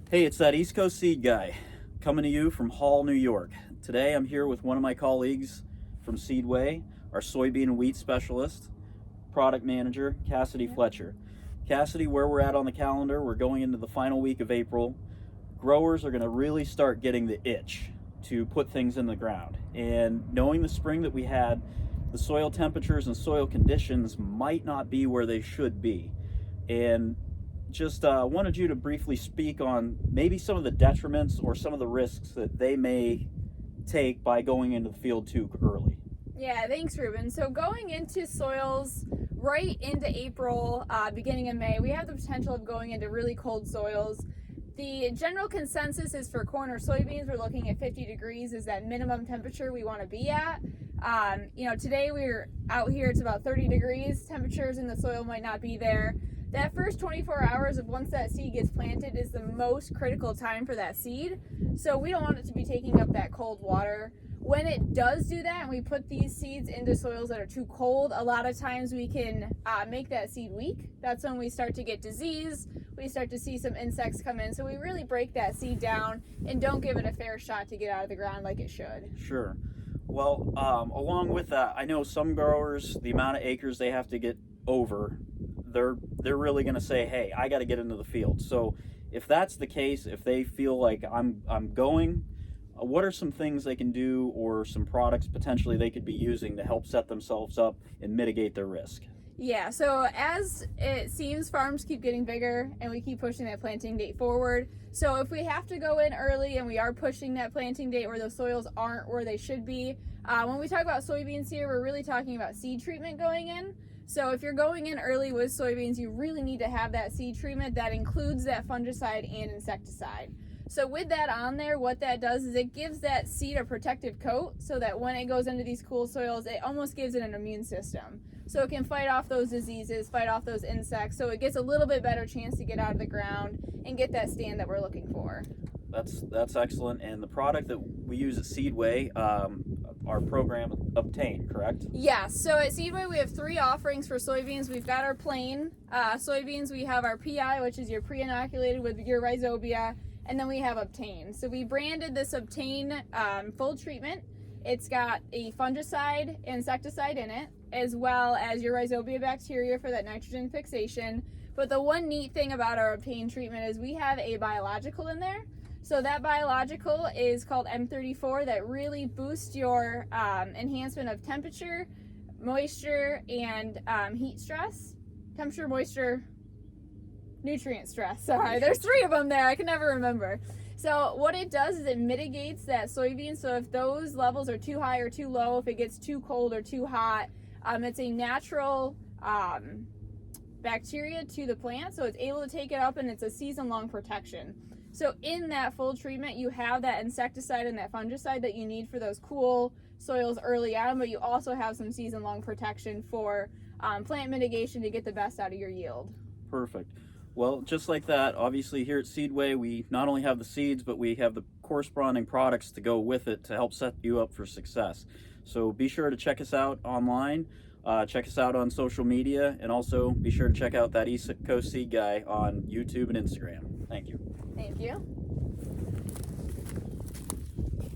Hey, it's that East Coast Seed Guy coming to you from Hall, New York. Today I'm here with one of my colleagues from Seedway, our soybean and wheat specialist, product manager, Cassidy Fletcher. Cassidy, where we're at on the calendar, we're going into the final week of April. Growers are going to really start getting the itch to put things in the ground. And knowing the spring that we had, the soil temperatures and soil conditions might not be where they should be. And just wanted you to briefly speak on maybe some of the detriments or some of the risks that they may take by going into the field too early. Yeah, thanks, Ruben. So going into soils right into April, beginning of May, we have the potential of going into really cold soils. The general consensus is for corn or soybeans, we're looking at 50 degrees is that minimum temperature we want to be at. Today we're out here, it's about 30 degrees. Temperatures in the soil might not be there. That first 24 hours of once that seed gets planted is the most critical time for that seed. So we don't want it to be taking up that cold water. When it does do that and we put these seeds into soils that are too cold, a lot of times we can make that seed weak. That's when we start to get disease. We start to see some insects come in. So we really break that seed down and don't give it a fair shot to get out of the ground like it should. Sure. Well, along with that, I know some growers, the amount of acres they have to get over, they're really going to say, hey, I got to get into the field. So if that's the case, if they feel like I'm going, what are some things they can do or some products potentially they could be using to help set themselves up and mitigate their risk? Yeah, so as it seems, farms keep getting bigger and we keep pushing that planting date forward. So if we have to go in early and we are pushing that planting date where the soils aren't where they should be, when we talk about soybeans here, we're really talking about seed treatment going in. So if you're going in early with soybeans, you really need to have that seed treatment that includes that fungicide and insecticide. So with that on there, what that does is it gives that seed a protective coat so that when it goes into these cool soils, it almost gives it an immune system. So it can fight off those diseases, fight off those insects, so it gets a little bit better chance to get out of the ground and get that stand that we're looking for. That's excellent. And the product that we use at Seedway, our program Obtain, correct? Yeah, so at Seedway we have 3 offerings for soybeans. We've got our plain soybeans, we have our PI, which is your pre-inoculated with your rhizobia, and then we have Obtain. So we branded this Obtain full treatment. It's got a fungicide, insecticide in it, as well as your rhizobia bacteria for that nitrogen fixation. But the one neat thing about our Obtain treatment is we have a biological in there. So that biological is called M34 that really boosts your enhancement of temperature, moisture, and heat stress. Temperature, moisture, nutrient stress. Sorry, there's 3 of them there. I can never remember. So what it does is it mitigates that soybean. So if those levels are too high or too low, if it gets too cold or too hot, it's a natural bacteria to the plant. So it's able to take it up and it's a season-long protection. So in that full treatment, you have that insecticide and that fungicide that you need for those cool soils early on, but you also have some season-long protection for plant mitigation to get the best out of your yield. Perfect. Well, just like that, obviously here at Seedway, we not only have the seeds, but we have the corresponding products to go with it to help set you up for success. So be sure to check us out online, check us out on social media, and also be sure to check out that East Coast Seed Guy on YouTube and Instagram. Thank you. Thank you.